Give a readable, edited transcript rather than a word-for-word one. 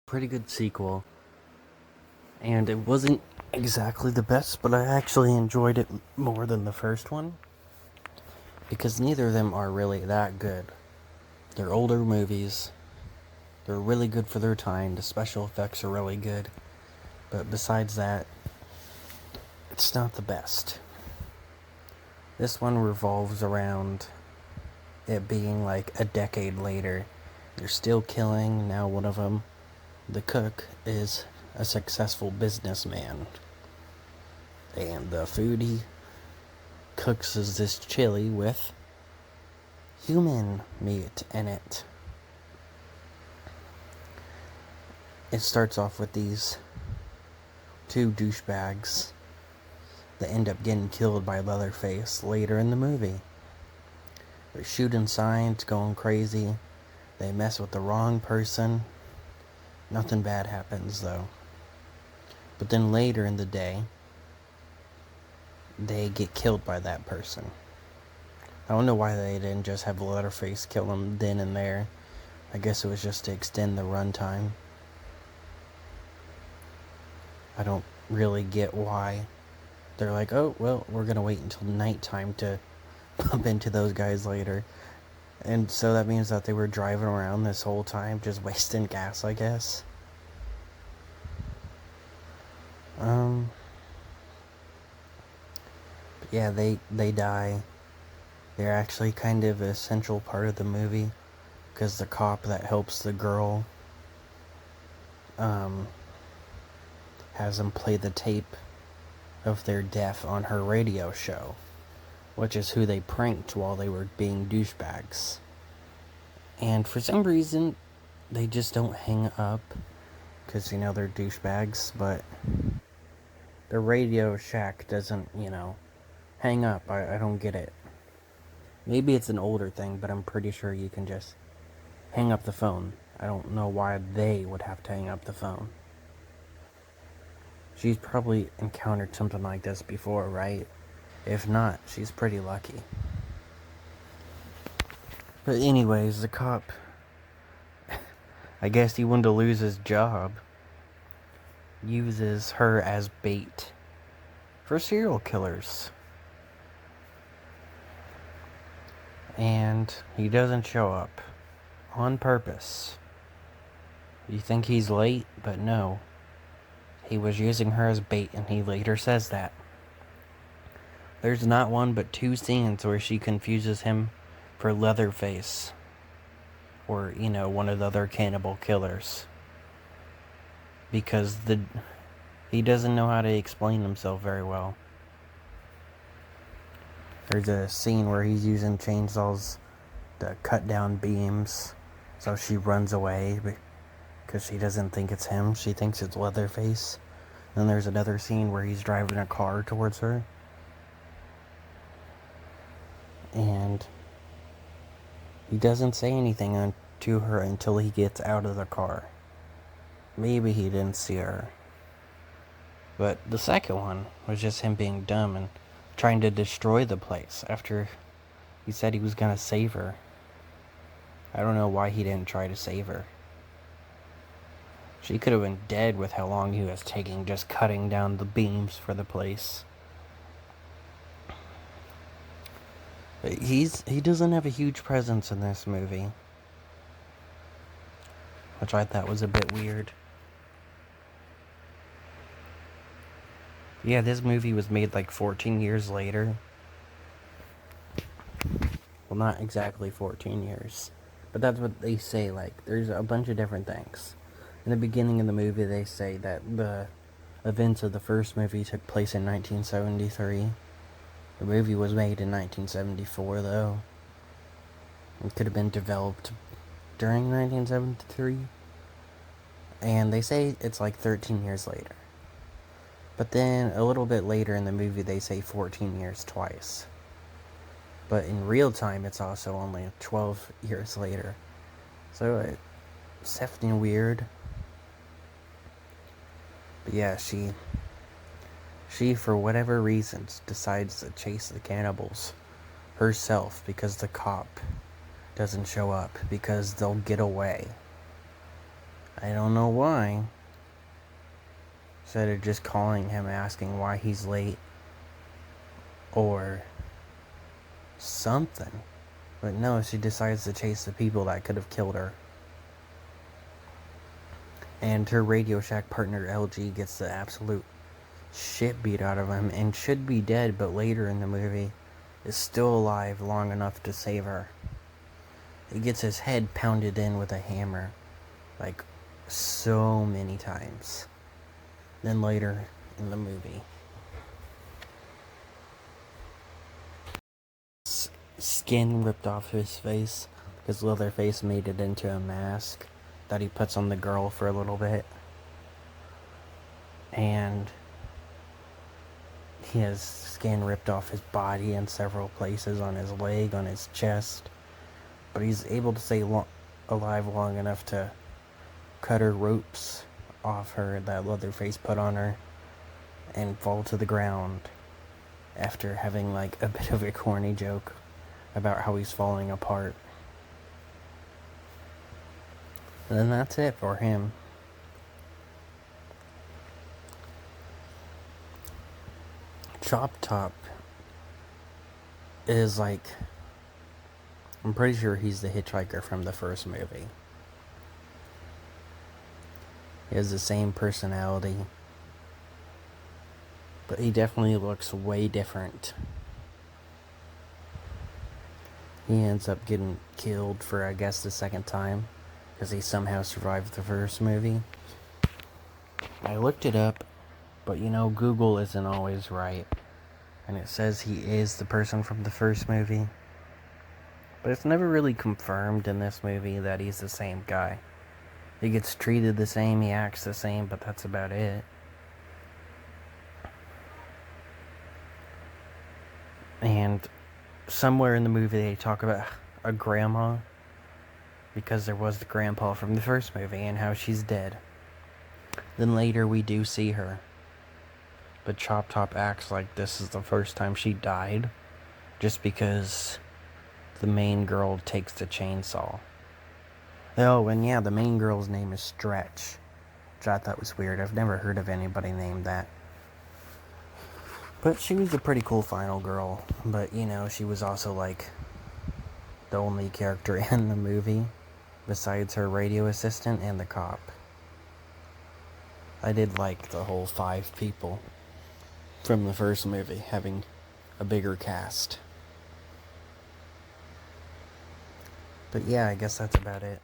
Pretty good sequel, and it wasn't exactly the best, but I actually enjoyed it more than the first one because neither of them are really that good. They're older movies, they're really good for their time, the special effects are really good, but besides that, it's not the best. This one revolves around it being like a decade later. They're still killing. Now one of them, the cook, is a successful businessman. And the food he cooks is this chili with human meat in it. It starts off with these two douchebags that end up getting killed by Leatherface later in the movie. They're shooting signs, going crazy. They mess with the wrong person. Nothing bad happens though. But then later in the day, they get killed by that person. I don't know why they didn't just have Leatherface kill them then and there. I guess it was just to extend the runtime. I don't really get why. They're like, oh, well, we're gonna wait until nighttime to bump into those guys later. And so that means that they were driving around this whole time, just wasting gas, I guess. But yeah, they die. They're actually kind of an essential part of the movie, because the cop that helps the girl, has them play the tape of their death on her radio show, which is who they pranked while they were being douchebags. And for some reason, they just don't hang up, because, they're douchebags, but the Radio Shack doesn't, hang up. I don't get it. Maybe it's an older thing, but I'm pretty sure you can just hang up the phone. I don't know why they would have to hang up the phone. She's probably encountered something like this before, right? If not, she's pretty lucky. But anyways, the cop, I guess he wanted to lose his job, uses her as bait for serial killers. And he doesn't show up on purpose. You think he's late, but no. He was using her as bait, and he later says that. There's not one but two scenes where she confuses him for Leatherface, or, one of the other cannibal killers. Because he doesn't know how to explain himself very well. There's a scene where he's using chainsaws to cut down beams, so she runs away because she doesn't think it's him. She thinks it's Leatherface. Then there's another scene where he's driving a car towards her, and he doesn't say anything to her until he gets out of the car. Maybe he didn't see her. But the second one was just him being dumb and trying to destroy the place after he said he was gonna save her. I don't know why he didn't try to save her. She could have been dead with how long he was taking just cutting down the beams for the place. But he doesn't have a huge presence in this movie, which I thought was a bit weird. Yeah, this movie was made like 14 years later. Well, not exactly 14 years. But that's what they say, there's a bunch of different things. In the beginning of the movie, they say that the events of the first movie took place in 1973. The movie was made in 1974, though. It could have been developed during 1973. And they say it's like 13 years later. But then, a little bit later in the movie, they say 14 years twice. But in real time, it's also only 12 years later. So, it's definitely weird. But yeah, she, for whatever reasons, decides to chase the cannibals herself because the cop doesn't show up, because they'll get away. I don't know why. Instead of just calling him asking why he's late or something. But no, she decides to chase the people that could have killed her. And her Radio Shack partner LG gets the absolute shit beat out of him and should be dead, but later in the movie is still alive long enough to save her. He gets his head pounded in with a hammer, like so many times. Then later in the movie, skin ripped off his face because Leatherface made it into a mask that he puts on the girl for a little bit. And he has skin ripped off his body in several places, on his leg, on his chest. But he's able to stay alive long enough to cut her ropes off her that Leatherface put on her and fall to the ground after having like a bit of a corny joke about how he's falling apart. And then that's it for him. Chop Top is like, I'm pretty sure he's the hitchhiker from the first movie. He has the same personality, but he definitely looks way different. He ends up getting killed for, I guess, the second time, because he somehow survived the first movie. I looked it up, but you know, Google isn't always right. And it says he is the person from the first movie. But it's never really confirmed in this movie that he's the same guy. He gets treated the same, he acts the same, but that's about it. And somewhere in the movie they talk about a grandma, because there was the grandpa from the first movie and how she's dead. Then later we do see her. But Chop Top acts like this is the first time she died, just because the main girl takes the chainsaw. Oh, and yeah, the main girl's name is Stretch, which I thought was weird. I've never heard of anybody named that. But she was a pretty cool final girl. But, you know, she was also like the only character in the movie besides her radio assistant and the cop. I did like the whole 5 people from the first movie having a bigger cast. But yeah, I guess that's about it.